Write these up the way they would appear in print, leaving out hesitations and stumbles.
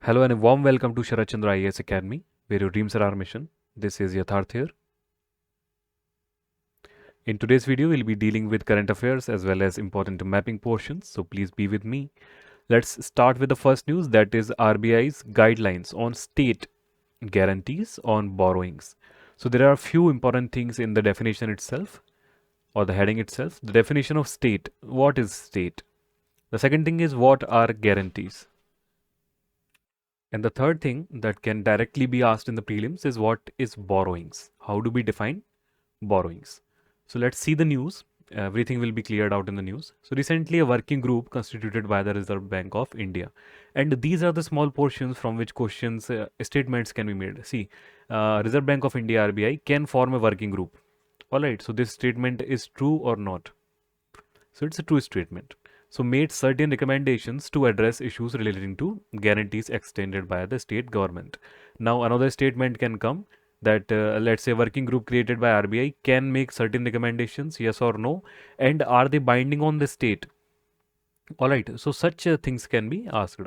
Hello and a warm welcome to Sarat Chandra IAS Academy, where your dreams are our mission. This is Yatharth here. In today's video, we'll be dealing with current affairs as well as important mapping portions, so please be with me. Let's start with the first news, that is RBI's guidelines on state guarantees on borrowings. So there are a few important things in the definition itself or the heading itself. The definition of state. What is state? The second thing is, what are guarantees? And the third thing that can directly be asked in the prelims is, what is borrowings? How do we define borrowings? So let's see the news. Everything will be cleared out in the news. So recently a working group constituted by the Reserve Bank of India. And these are the small portions from which questions, statements can be made. See, Reserve Bank of India RBI can form a working group. Alright, so this statement is true or not? So it's a true statement. So made certain recommendations to address issues relating to guarantees extended by the state government. Now another statement can come that let's say working group created by RBI can make certain recommendations, yes or no, and are they binding on the state? Alright, so such things can be asked.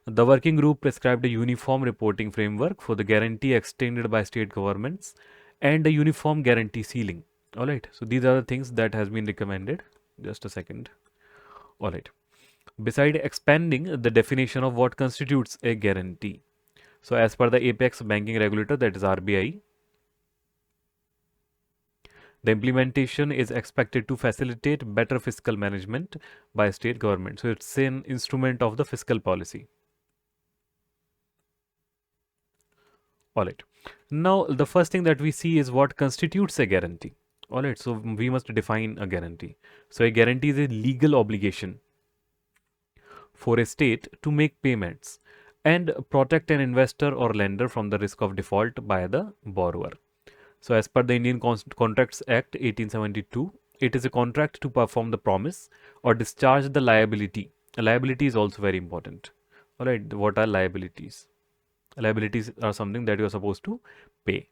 The working group prescribed a uniform reporting framework for the guarantee extended by state governments and a uniform guarantee ceiling. Alright, so these are the things that has been recommended. Just a second. Alright. Beside expanding the definition of what constitutes a guarantee. So as per the apex banking regulator, that is RBI, the implementation is expected to facilitate better fiscal management by state government. So it's an instrument of the fiscal policy. Alright. Now the first thing that we see is what constitutes a guarantee. Alright, so we must define a guarantee. So a guarantee is a legal obligation for a state to make payments and protect an investor or lender from the risk of default by the borrower. So as per the Indian Contracts Act 1872, it is a contract to perform the promise or discharge the liability. A liability is also very important. Alright, what are liabilities? Liabilities are something that you are supposed to pay.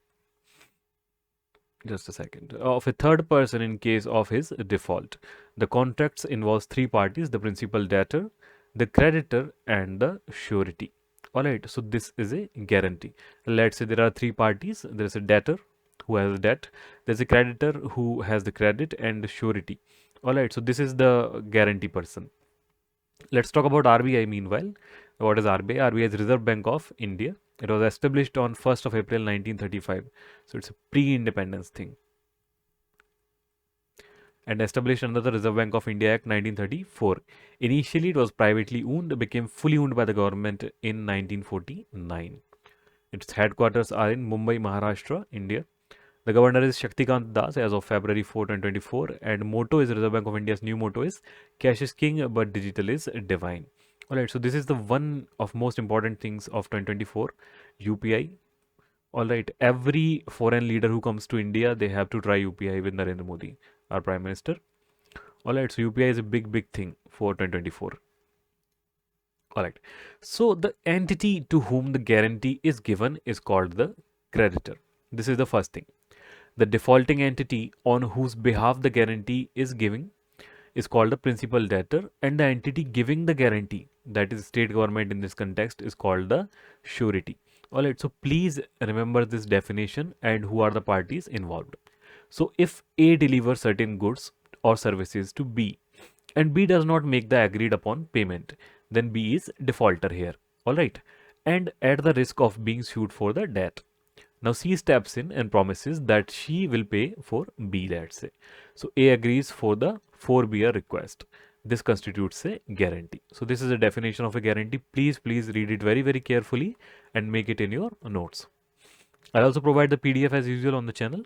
Just a second. Of a third person in case of his default. The contracts involves three parties: the principal debtor, the creditor, and the surety. Alright, so this is a guarantee. Let's say there are three parties. There is a debtor who has a debt, there's a creditor who has the credit, and the surety. Alright, so this is the guarantee person. Let's talk about RBI meanwhile. What is RBI? RBI is Reserve Bank of India. It was established on 1st of April 1935. So it's a pre-independence thing. And established under the Reserve Bank of India Act 1934. Initially it was privately owned, became fully owned by the government in 1949. Its headquarters are in Mumbai, Maharashtra, India. The governor is Shaktikant Das as of February 4, 2024, and motto is Reserve Bank of India's new motto is cash is king but digital is divine. Alright, so this is the one of most important things of 2024, UPI. Alright, every foreign leader who comes to India, they have to try UPI with Narendra Modi, our Prime Minister. Alright, so UPI is a big thing for 2024. Alright, so the entity to whom the guarantee is given is called the creditor. This is the first thing. The defaulting entity on whose behalf the guarantee is giving is called the principal debtor, and the entity giving the guarantee, that is state government in this context, is called the surety. Alright, so please remember this definition and who are the parties involved. So if A delivers certain goods or services to B and B does not make the agreed upon payment, then B is defaulter here. Alright, and at the risk of being sued for the debt. Now C steps in and promises that she will pay for B, let's say. So A agrees for the 4B request. This constitutes a guarantee. So this is a definition of a guarantee. Please read it very carefully and make it in your notes. I also provide the PDF as usual on the channel.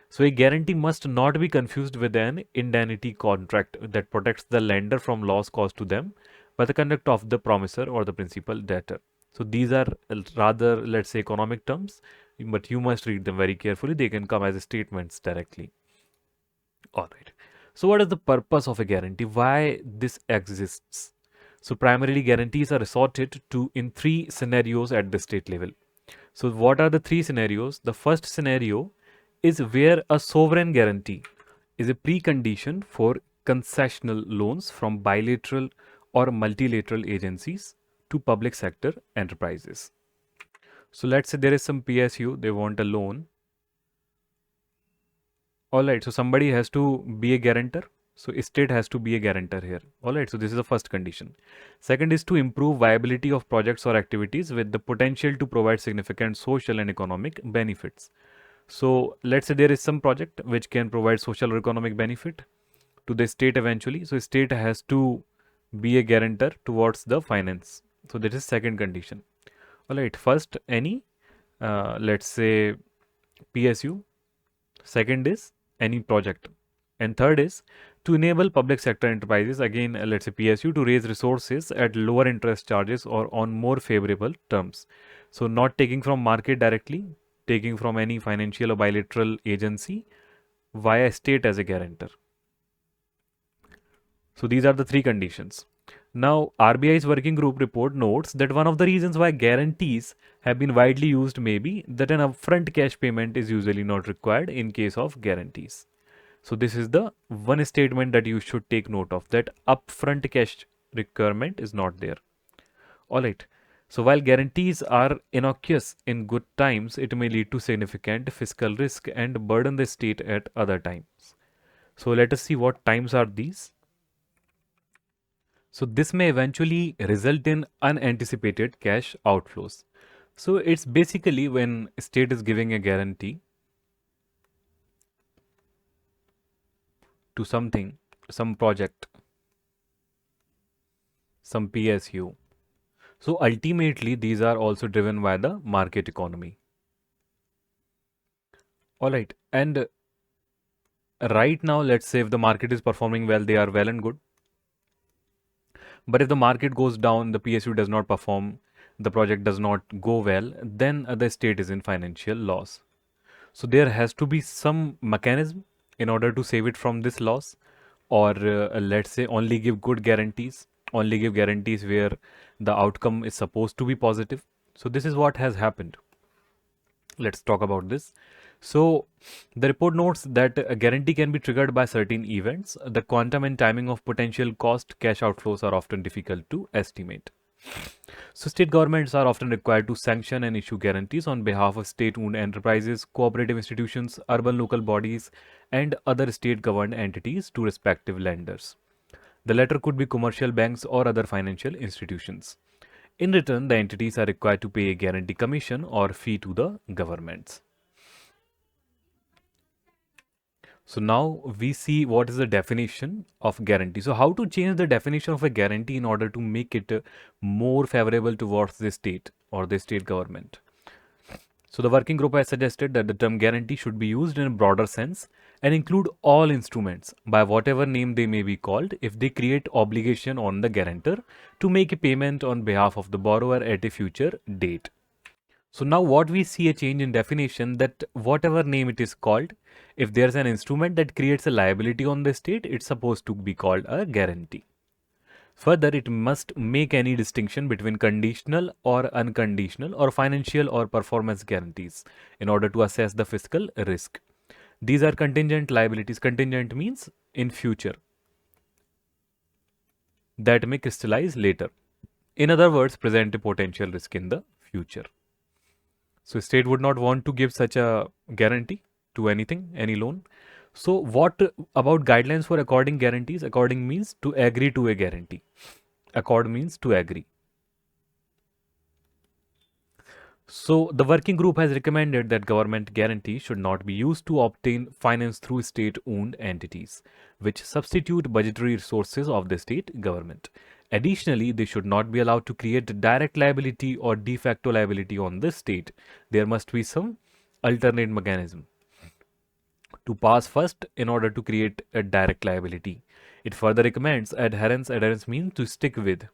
So a guarantee must not be confused with an indemnity contract that protects the lender from loss caused to them by the conduct of the promisor or the principal debtor. So these are rather, let's say, economic terms, but you must read them very carefully. They can come as statements directly. Alright. So what is the purpose of a guarantee? Why this exists? So primarily guarantees are resorted to in three scenarios at the state level. So what are the three scenarios? The first scenario is where a sovereign guarantee is a precondition for concessional loans from bilateral or multilateral agencies to public sector enterprises. So let's say there is some PSU, they want a loan. Alright, so somebody has to be a guarantor. So state has to be a guarantor here. Alright, so this is the first condition. Second is to improve viability of projects or activities with the potential to provide significant social and economic benefits. So let's say there is some project which can provide social or economic benefit to the state eventually. So state has to be a guarantor towards the finance. So that is second condition. Alright, first any let's say PSU. Second is any project. And third is to enable public sector enterprises, again let's say PSU, to raise resources at lower interest charges or on more favorable terms. So not taking from market directly, taking from any financial or bilateral agency via state as a guarantor. So these are the three conditions. Now, RBI's working group report notes that one of the reasons why guarantees have been widely used may be that an upfront cash payment is usually not required in case of guarantees. So this is the one statement that you should take note of, that upfront cash requirement is not there. Alright. So while guarantees are innocuous in good times, it may lead to significant fiscal risk and burden the state at other times. So let us see what times are these. So this may eventually result in unanticipated cash outflows. So it's basically when state is giving a guarantee to something, some project, some PSU. So ultimately these are also driven by the market economy. Alright, and right now let's say if the market is performing well, they are well and good. But if the market goes down, the PSU does not perform, the project does not go well, then the state is in financial loss. So there has to be some mechanism in order to save it from this loss, or let's say only give good guarantees, only give guarantees where the outcome is supposed to be positive. So this is what has happened. Let's talk about this. So the report notes that a guarantee can be triggered by certain events. The quantum and timing of potential cost cash outflows are often difficult to estimate. So state governments are often required to sanction and issue guarantees on behalf of state-owned enterprises, cooperative institutions, urban local bodies, and other state-governed entities to respective lenders. The latter could be commercial banks or other financial institutions. In return, the entities are required to pay a guarantee commission or fee to the governments. So now we see what is the definition of guarantee. So how to change the definition of a guarantee in order to make it more favorable towards the state or the state government. So the working group has suggested that the term guarantee should be used in a broader sense and include all instruments by whatever name they may be called if they create obligation on the guarantor to make a payment on behalf of the borrower at a future date. So now what we see a change in definition, that whatever name it is called, if there's an instrument that creates a liability on the state, it's supposed to be called a guarantee. Further, it must make any distinction between conditional or unconditional or financial or performance guarantees in order to assess the fiscal risk. These are contingent liabilities. Contingent means in future, that may crystallize later. In other words, present a potential risk in the future. So state would not want to give such a guarantee to anything, any loan. So what about guidelines for according guarantees? According means to agree to a guarantee. Accord means to agree. So the working group has recommended that government guarantee should not be used to obtain finance through state-owned entities, which substitute budgetary resources of the state government. Additionally, they should not be allowed to create direct liability or de facto liability on the state. There must be some alternate mechanism to pass first in order to create a direct liability. It further recommends adherence. Adherence means to stick with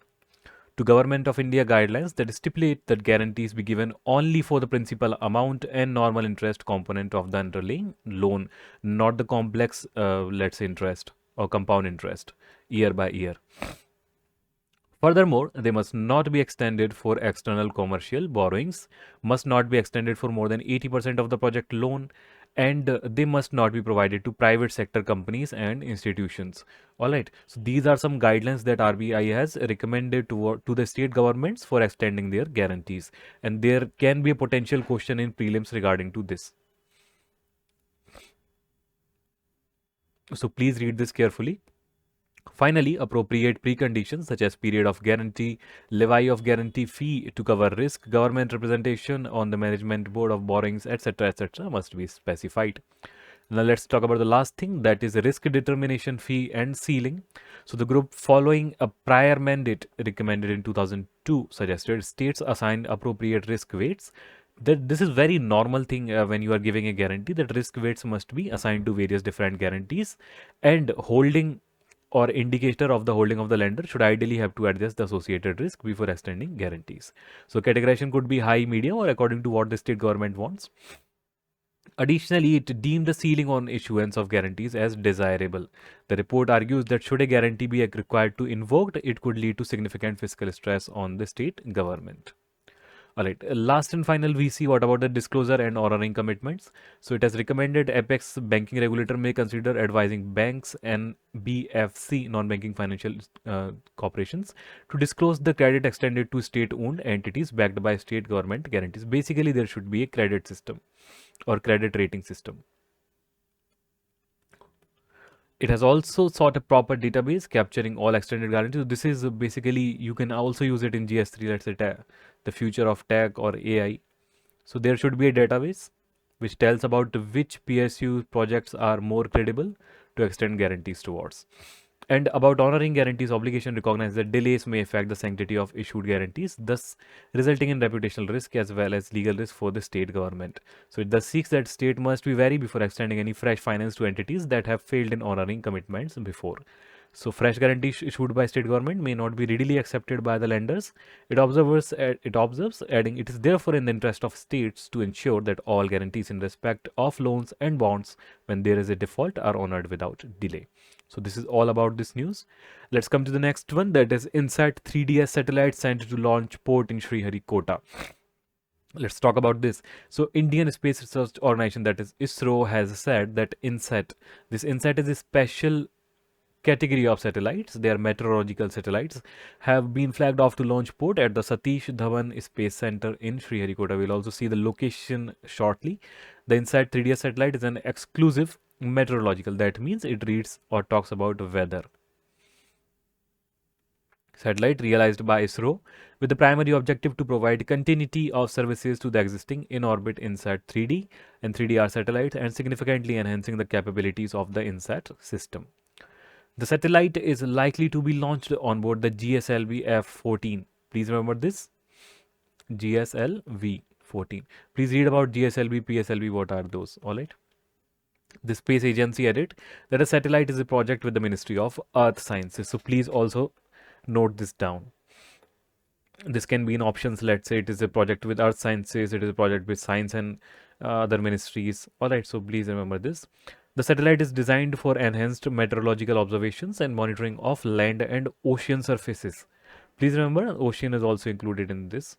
to Government of India guidelines that stipulate that guarantees be given only for the principal amount and normal interest component of the underlying loan, not the complex, let's say, interest or compound interest year by year. Furthermore, they must not be extended for external commercial borrowings, must not be extended for more than 80% of the project loan, and they must not be provided to private sector companies and institutions. All right, so these are some guidelines that RBI has recommended to the state governments for extending their guarantees, and there can be a potential question in prelims regarding to this. So please read this carefully. Finally, appropriate preconditions such as period of guarantee, levy of guarantee fee to cover risk, government representation on the management board of borrowings, etc., must be specified. Now let's talk about the last thing, that is risk determination fee and ceiling. So the group following a prior mandate recommended in 2002 suggested states assign appropriate risk weights. That this is very normal thing when you are giving a guarantee, that risk weights must be assigned to various different guarantees, and holding or indicator of the holding of the lender should ideally have to address the associated risk before extending guarantees. So categorization could be high, medium, or according to what the state government wants. Additionally, it deemed the ceiling on issuance of guarantees as desirable. The report argues that should a guarantee be required to invoked, it could lead to significant fiscal stress on the state government. All right, last and final, we see what about the disclosure and honoring commitments. So it has recommended apex banking regulator may consider advising banks and BFC, non-banking financial corporations, to disclose the credit extended to state-owned entities backed by state government guarantees. Basically, there should be a credit system or credit rating system. It has also sought a proper database capturing all extended guarantees. This is basically, you can also use it in GS3, let's say the future of tech or AI. So there should be a database which tells about which PSU projects are more credible to extend guarantees towards. And about honoring guarantees, obligation recognizes that delays may affect the sanctity of issued guarantees, thus resulting in reputational risk as well as legal risk for the state government. So it thus seeks that state must be wary before extending any fresh finance to entities that have failed in honoring commitments before. So fresh guarantees issued by state government may not be readily accepted by the lenders. It observes, adding, it is therefore in the interest of states to ensure that all guarantees in respect of loans and bonds when there is a default are honored without delay. So this is all about this news. Let's come to the next one, that is INSAT 3DS satellite sent to launch port in Sriharikota. Let's talk about this. So Indian Space Research Organization, that is ISRO, has said that this INSAT is a special category of satellites. They are meteorological satellites, have been flagged off to launch port at the Satish Dhawan Space Center in Sriharikota. We'll also see the location shortly. The INSAT 3DS satellite is an exclusive meteorological. That means it reads or talks about weather. Satellite realized by ISRO with the primary objective to provide continuity of services to the existing in-orbit INSAT 3D and 3DR satellites and significantly enhancing the capabilities of the INSAT system. The satellite is likely to be launched on board the GSLV F-14. Please remember this, GSLV-14. Please read about GSLV, PSLV, what are those, alright? The space agency added that a satellite is a project with the Ministry of Earth Sciences. So please also note this down. This can be in options. Let's say it is a project with Earth Sciences, it is a project with Science and other ministries. Alright, so please remember this. The satellite is designed for enhanced meteorological observations and monitoring of land and ocean surfaces. Please remember, ocean is also included in this.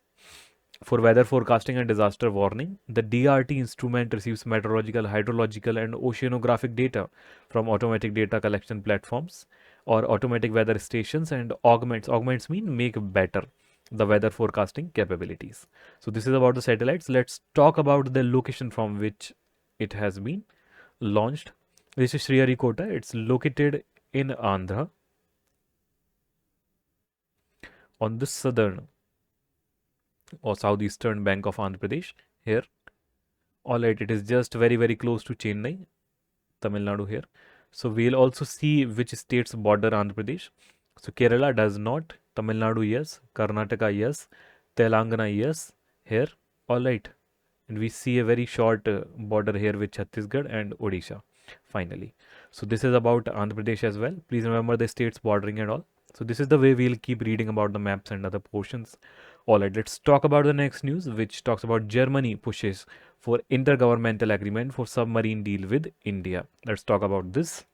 For weather forecasting and disaster warning, the DRT instrument receives meteorological, hydrological, and oceanographic data from automatic data collection platforms or automatic weather stations and augments mean make better the weather forecasting capabilities. So this is about the satellites. Let's talk about the location from which it has been launched. This is Sriharikota. It's located in Andhra on the southern or southeastern bank of Andhra Pradesh here. Alright, it is just very close to Chennai, Tamil Nadu here. So we'll also see which states border Andhra Pradesh. So Kerala does not, Tamil Nadu yes, Karnataka yes, Telangana yes here. Alright, and we see a very short border here with Chhattisgarh and Odisha finally. So this is about Andhra Pradesh as well. Please remember the states bordering and all. So this is the way we'll keep reading about the maps and other portions. Alright, let's talk about the next news, which talks about Germany pushes for intergovernmental agreement for submarine deal with India. Let's talk about this.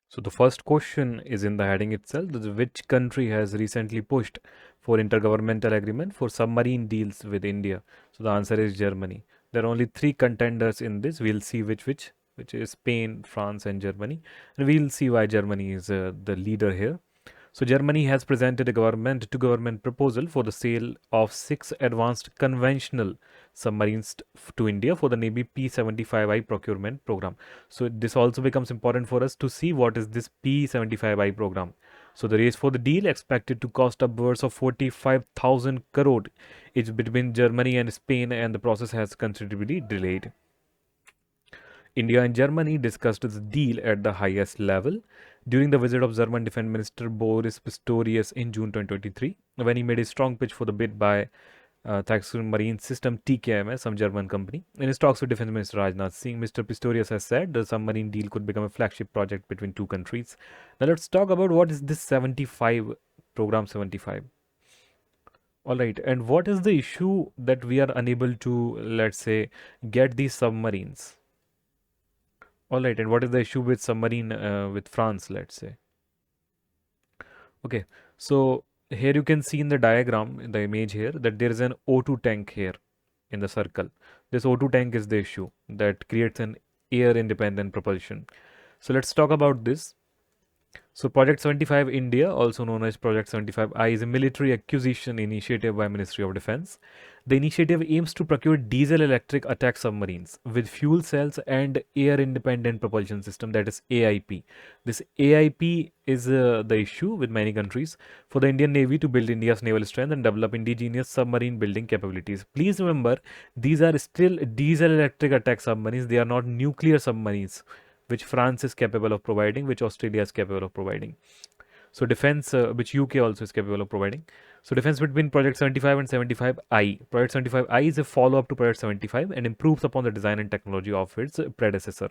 So the first question is in the heading itself. Which country has recently pushed for intergovernmental agreement for submarine deals with India? So the answer is Germany. There are only three contenders in this. We'll see which is Spain, France, and Germany, and we'll see why Germany is the leader here. So Germany has presented a government-to-government proposal for the sale of 6 advanced conventional submarines to India for the Navy P-75I procurement program. So this also becomes important for us to see what is this P-75I program. So the race for the deal, expected to cost upwards of 45,000 crore, is between Germany and Spain, and the process has considerably delayed. India and Germany discussed the deal at the highest level during the visit of German Defense Minister Boris Pistorius in June 2023, when he made a strong pitch for the bid by Thaxon Marine System TKMS, some German company. In his talks with Defense Minister Rajnath Singh, Mr. Pistorius has said the submarine deal could become a flagship project between two countries. Now let's talk about what is this 75 program 75. All right, and what is the issue that we are unable to, let's say, get these submarines? All right, and what is the issue with submarine with France, let's say? Okay, so here you can see in the diagram, in the image here, that there is an O2 tank here in the circle. This O2 tank is the issue that creates an air independent propulsion. So let's talk about this. So Project 75 India, also known as Project 75I, is a military acquisition initiative by Ministry of Defense. The initiative aims to procure diesel-electric attack submarines with fuel cells and air-independent propulsion system, that is AIP. This AIP is the issue with many countries for the Indian Navy to build India's naval strength and develop indigenous submarine building capabilities. Please remember, these are still diesel-electric attack submarines. They are not nuclear submarines, which France is capable of providing, which Australia is capable of providing. So defense, which UK also is capable of providing. So difference between Project 75 and 75I. Project 75I is a follow-up to Project 75 and improves upon the design and technology of its predecessor.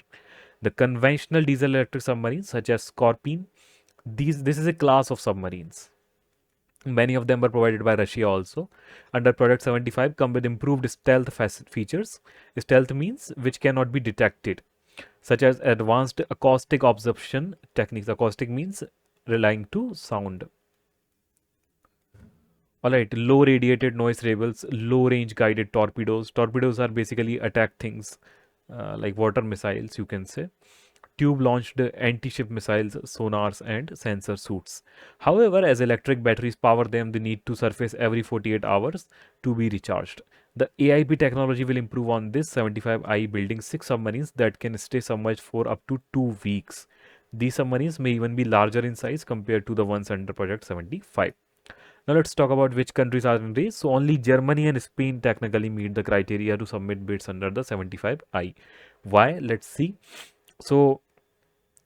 The conventional diesel-electric submarines, such as Scorpion, this is a class of submarines. Many of them were provided by Russia also. Under Project 75 come with improved stealth features. Stealth means which cannot be detected, such as advanced acoustic observation techniques. Acoustic means relying to sound. Alright, low radiated noise rebels, low range guided torpedoes. Torpedoes are basically attack things like water missiles, you can say. Tube launched anti-ship missiles, sonars, and sensor suits. However, as electric batteries power them, they need to surface every 48 hours to be recharged. The AIP technology will improve on this 75I, building 6 submarines that can stay submerged for up to 2 weeks. These submarines may even be larger in size compared to the ones under Project 75. Now let's talk about which countries are in race. So only Germany and Spain technically meet the criteria to submit bids under the 75I. Why? Let's see. So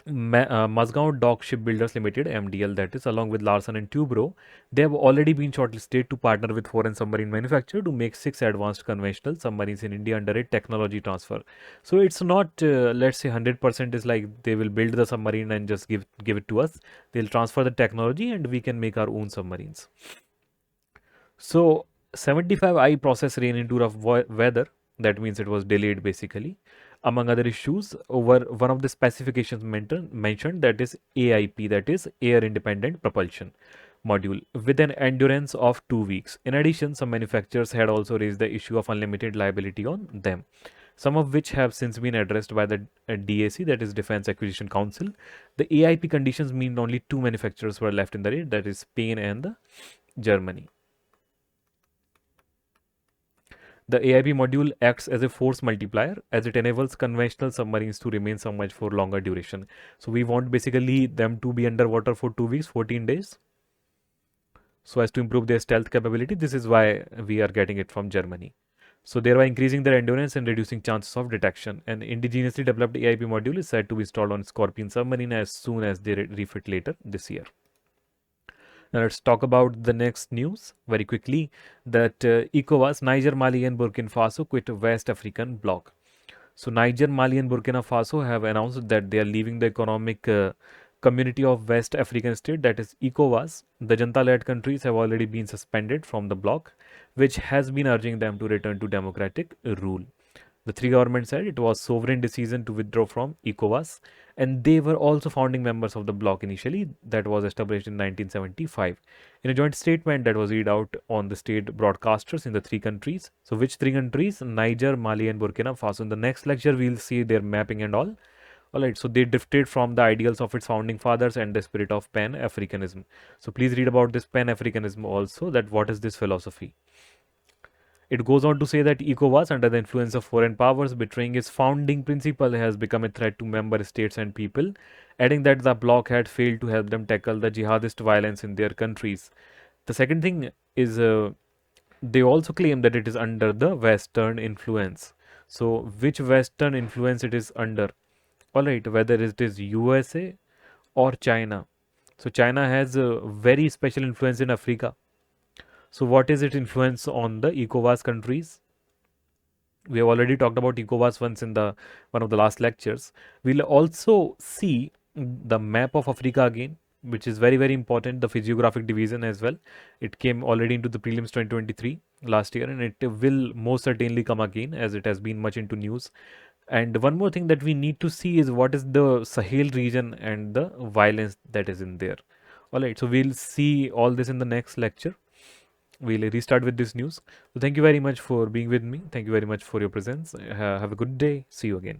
Mazgaon Dock Shipbuilders Limited (MDL), that is, along with Larsen and Toubro, they have already been shortlisted to partner with foreign submarine manufacturer to make 6 advanced conventional submarines in India under a technology transfer. So it's not let's say 100% is like they will build the submarine and just give it to us. They'll transfer the technology and we can make our own submarines. So 75I process ran into rough weather. That means it was delayed basically. Among other issues, over one of the specifications mentioned, that is AIP, that is Air Independent Propulsion module, with an endurance of 2 weeks. In addition, some manufacturers had also raised the issue of unlimited liability on them, some of which have since been addressed by the DAC, that is Defense Acquisition Council. The AIP conditions mean only 2 manufacturers were left in the race, that is Spain and Germany. The AIP module acts as a force multiplier, as it enables conventional submarines to remain submerged for longer duration. So we want basically them to be underwater for 2 weeks, 14 days, so as to improve their stealth capability. This is why we are getting it from Germany. So thereby increasing their endurance and reducing chances of detection. An indigenously developed AIP module is said to be installed on Scorpion submarine as soon as they refit later this year. Now let's talk about the next news very quickly, that ECOWAS, Niger, Mali and Burkina Faso quit West African bloc. So Niger, Mali and Burkina Faso have announced that they are leaving the economic community of West African state, that is ECOWAS. The junta-led countries have already been suspended from the bloc, which has been urging them to return to democratic rule. The three governments said it was sovereign decision to withdraw from ECOWAS, and they were also founding members of the bloc initially, that was established in 1975. In a joint statement that was read out on the state broadcasters in the three countries. So which three countries? Niger, Mali and Burkina Faso. In the next lecture, we'll see their mapping and all. Alright, so they drifted from the ideals of its founding fathers and the spirit of Pan-Africanism. So please read about this Pan-Africanism also, that what is this philosophy. It goes on to say that ECOWAS, under the influence of foreign powers, betraying its founding principle, has become a threat to member states and people, adding that the bloc had failed to help them tackle the jihadist violence in their countries. The second thing is they also claim that it is under the Western influence. So which Western influence it is under? Alright, whether it is USA or China. So China has a very special influence in Africa. So what is its influence on the ECOWAS countries? We have already talked about ECOWAS once in the one of the last lectures. We'll also see the map of Africa again, which is very important, the physiographic division as well. It came already into the prelims 2023 last year, and it will most certainly come again as it has been much into news. And one more thing that we need to see is what is the Sahel region and the violence that is in there. Alright, so we'll see all this in the next lecture. We'll restart with this news. So thank you very much for being with me. Thank you very much for your presence. Have a good day. See you again.